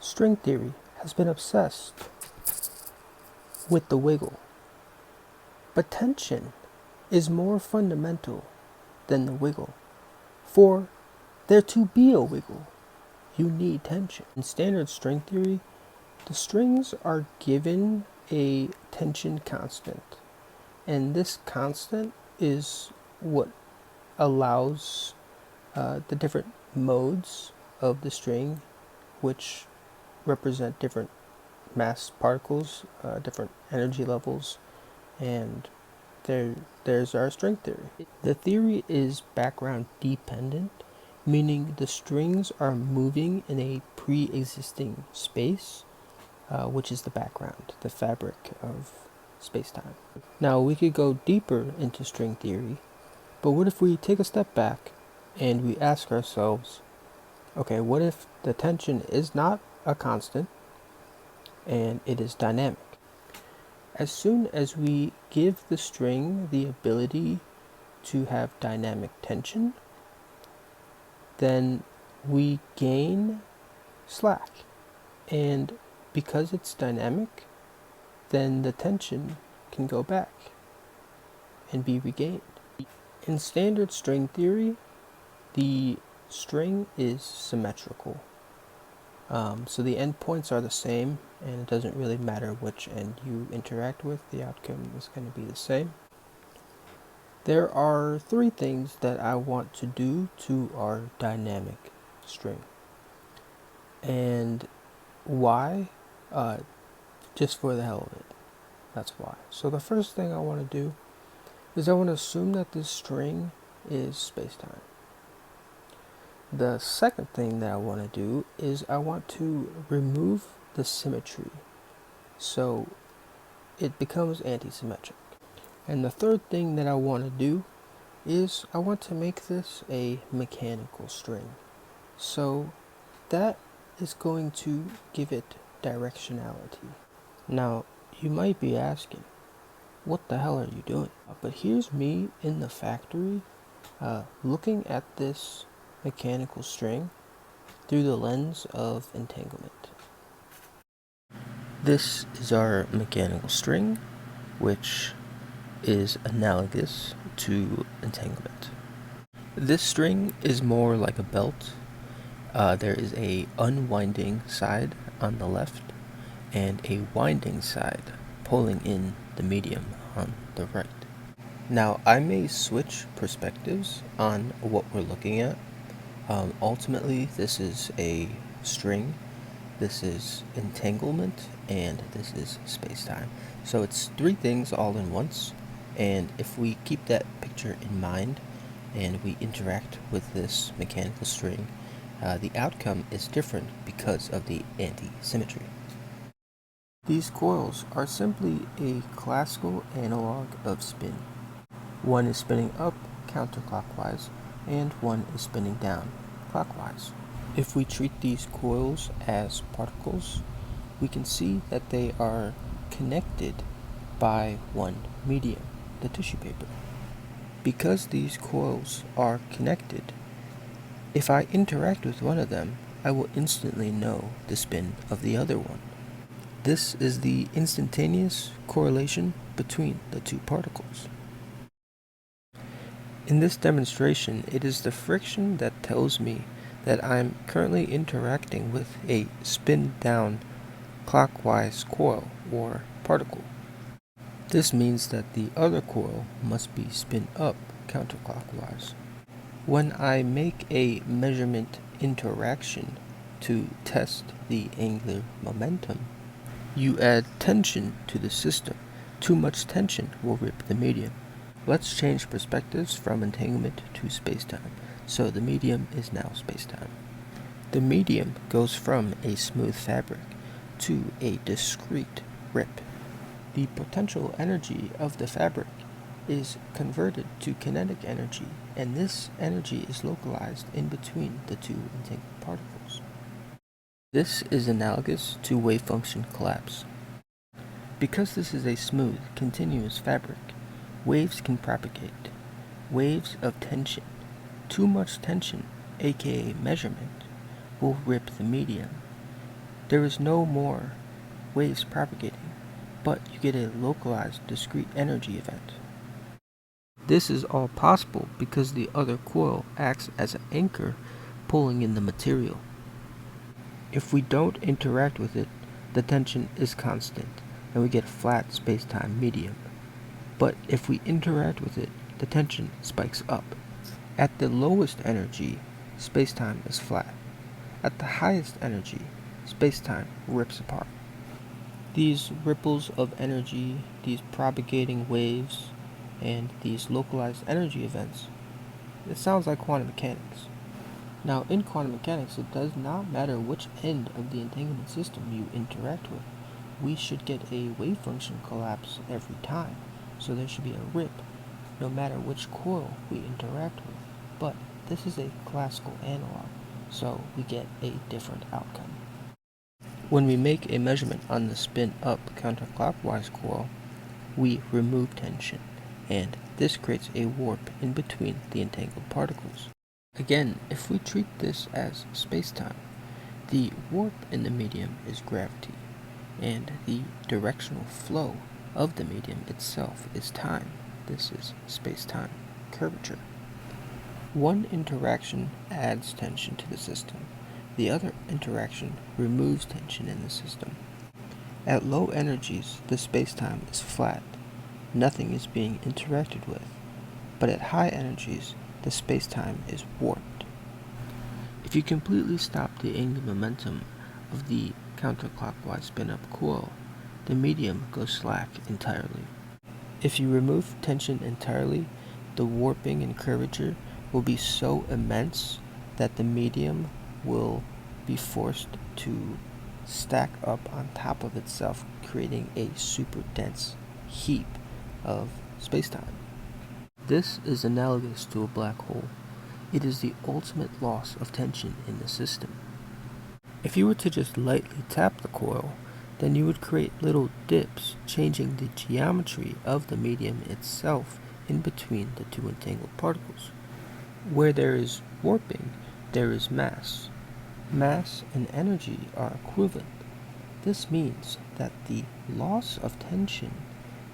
String theory has been obsessed with the wiggle, but tension is more fundamental than the wiggle. For there to be a wiggle, you need tension. In standard string theory, the strings are given a tension constant, and this constant is what allows the different modes of the string, which represent different mass particles, different energy levels, and there's our string theory. The theory is background dependent, meaning the strings are moving in a pre-existing space, which is the background, the fabric of space-time. Now we could go deeper into string theory, but what if we take a step back and we ask ourselves, okay, what if the tension is not a constant and it is dynamic? As soon as we give the string the ability to have dynamic tension, then we gain slack. And because it's dynamic, then the tension can go back and be regained. In standard string theory, the string is symmetrical. So the endpoints are the same, and it doesn't really matter which end you interact with, the outcome is going to be the same. There are three things that I want to do to our dynamic string. And why? Just for the hell of it. That's why. So the first thing I want to do is I want to assume that this string is spacetime. The second thing that I want to do is I want to remove the symmetry so it becomes anti-symmetric. And the third thing that I want to do is I want to make this a mechanical string. So that is going to give it directionality. Now, you might be asking, what the hell are you doing? But here's me in the factory looking at this mechanical string through the lens of entanglement. This is our mechanical string, which is analogous to entanglement. This string is more like a belt. There is a unwinding side on the left and a winding side pulling in the medium on the right. Now I may switch perspectives on what we're looking at. Ultimately, this is a string, this is entanglement, and this is space-time. So it's three things all in once, and if we keep that picture in mind and we interact with this mechanical string, the outcome is different because of the anti-symmetry. These coils are simply a classical analog of spin. One is spinning up counterclockwise, and one is spinning down clockwise. If we treat these coils as particles, we can see that they are connected by one medium, the tissue paper. Because these coils are connected, if I interact with one of them, I will instantly know the spin of the other one. This is the instantaneous correlation between the two particles. In this demonstration, it is the friction that tells me that I'm currently interacting with a spin-down clockwise coil or particle. This means that the other coil must be spin up counterclockwise. When I make a measurement interaction to test the angular momentum, you add tension to the system. Too much tension will rip the medium. Let's change perspectives from entanglement to spacetime. So the medium is now spacetime. The medium goes from a smooth fabric to a discrete rip. The potential energy of the fabric is converted to kinetic energy, and this energy is localized in between the two entangled particles. This is analogous to wave function collapse. Because this is a smooth, continuous fabric, waves can propagate. Waves of tension. Too much tension, aka measurement, will rip the medium. there is no more waves propagating, but you get a localized discrete energy event. This is all possible because the other coil acts as an anchor pulling in the material. If we don't interact with it, the tension is constant and we get a flat space-time medium. But if we interact with it, the tension spikes up. At the lowest energy, space-time is flat. At the highest energy, space-time rips apart. These ripples of energy, these propagating waves, and these localized energy events, it sounds like quantum mechanics. Now, in quantum mechanics, it does not matter which end of the entanglement system you interact with. We should get a wave function collapse every time, so there should be a rip, no matter which coil we interact with. But this is a classical analog, so we get a different outcome. When we make a measurement on the spin-up counterclockwise coil, we remove tension, and this creates a warp in between the entangled particles. Again, if we treat this as space-time, the warp in the medium is gravity, and the directional flow of the medium itself is time. This is space-time curvature. One interaction adds tension to the system. The other interaction removes tension in the system. At low energies, the space-time is flat. Nothing is being interacted with. But at high energies, the space-time is warped. If you completely stop the angular momentum of the counterclockwise spin-up coil, the medium goes slack entirely. If you remove tension entirely, the warping and curvature will be so immense that the medium will be forced to stack up on top of itself, creating a super dense heap of spacetime. This is analogous to a black hole. It is the ultimate loss of tension in the system. If you were to just lightly tap the coil, then you would create little dips, changing the geometry of the medium itself in between the two entangled particles. Where there is warping, there is mass. Mass and energy are equivalent. This means that the loss of tension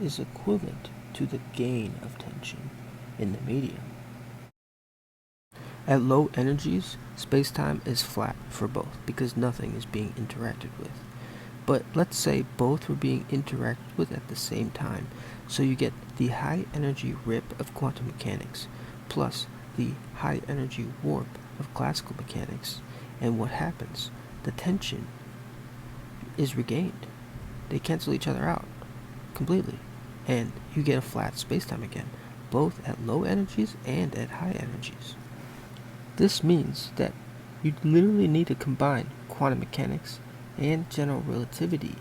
is equivalent to the gain of tension in the medium. At low energies, spacetime is flat for both because nothing is being interacted with. But let's say both were being interacted with at the same time, so you get the high energy rip of quantum mechanics plus the high energy warp of classical mechanics, and what happens? The tension is regained. They cancel each other out completely, and you get a flat spacetime again, both at low energies and at high energies. This means that you literally need to combine quantum mechanics and general relativity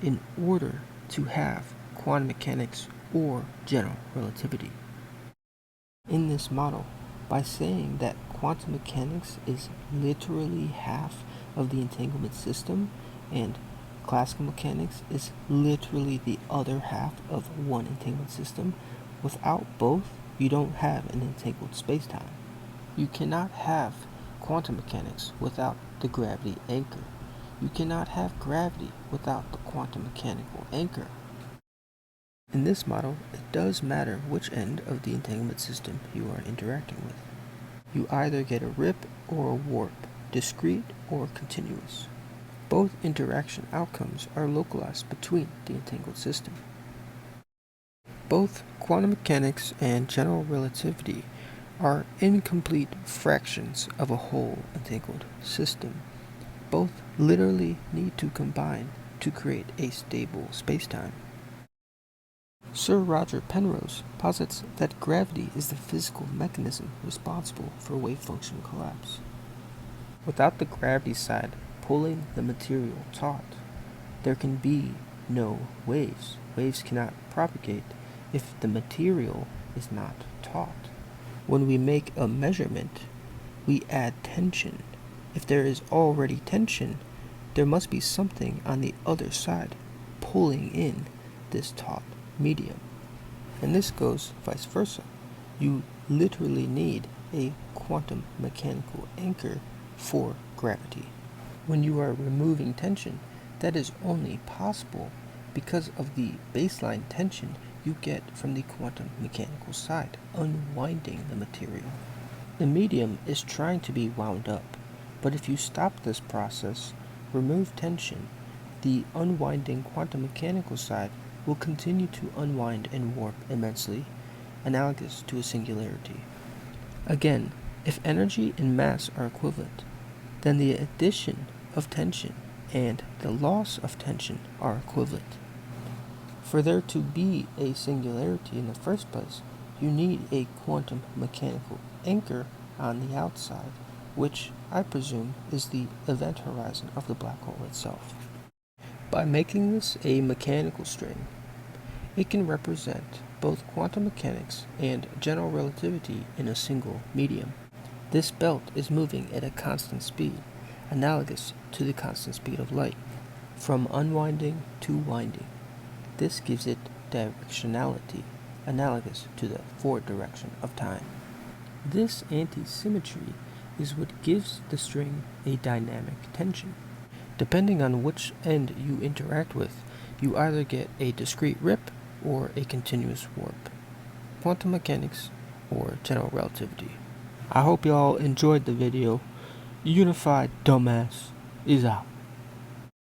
in order to have quantum mechanics or general relativity. In this model, by saying that quantum mechanics is literally half of the entanglement system and classical mechanics is literally the other half of one entanglement system, without both, you don't have an entangled spacetime. You cannot have quantum mechanics without the gravity anchor. You cannot have gravity without the quantum mechanical anchor. In this model, it does matter which end of the entanglement system you are interacting with. You either get a rip or a warp, discrete or continuous. Both interaction outcomes are localized between the entangled system. Both quantum mechanics and general relativity are incomplete fractions of a whole entangled system. Both literally need to combine to create a stable spacetime. Sir Roger Penrose posits that gravity is the physical mechanism responsible for wave function collapse. Without the gravity side pulling the material taut, there can be no waves. Waves cannot propagate if the material is not taut. When we make a measurement, we add tension. If there is already tension, there must be something on the other side pulling in this taut medium. And this goes vice versa. You literally need a quantum mechanical anchor for gravity. When you are removing tension, that is only possible because of the baseline tension you get from the quantum mechanical side, unwinding the material. The medium is trying to be wound up, but if you stop this process, remove tension, the unwinding quantum mechanical side will continue to unwind and warp immensely, analogous to a singularity. Again, if energy and mass are equivalent, then the addition of tension and the loss of tension are equivalent. For there to be a singularity in the first place, you need a quantum mechanical anchor on the outside, which I presume is the event horizon of the black hole itself. By making this a mechanical string, it can represent both quantum mechanics and general relativity in a single medium. This belt is moving at a constant speed, analogous to the constant speed of light, from unwinding to winding. This gives it directionality, analogous to the forward direction of time. This anti-symmetry is what gives the string a dynamic tension. Depending on which end you interact with, you either get a discrete rip or a continuous warp. Quantum mechanics or general relativity. I hope y'all enjoyed the video. Unified Dumbass is out.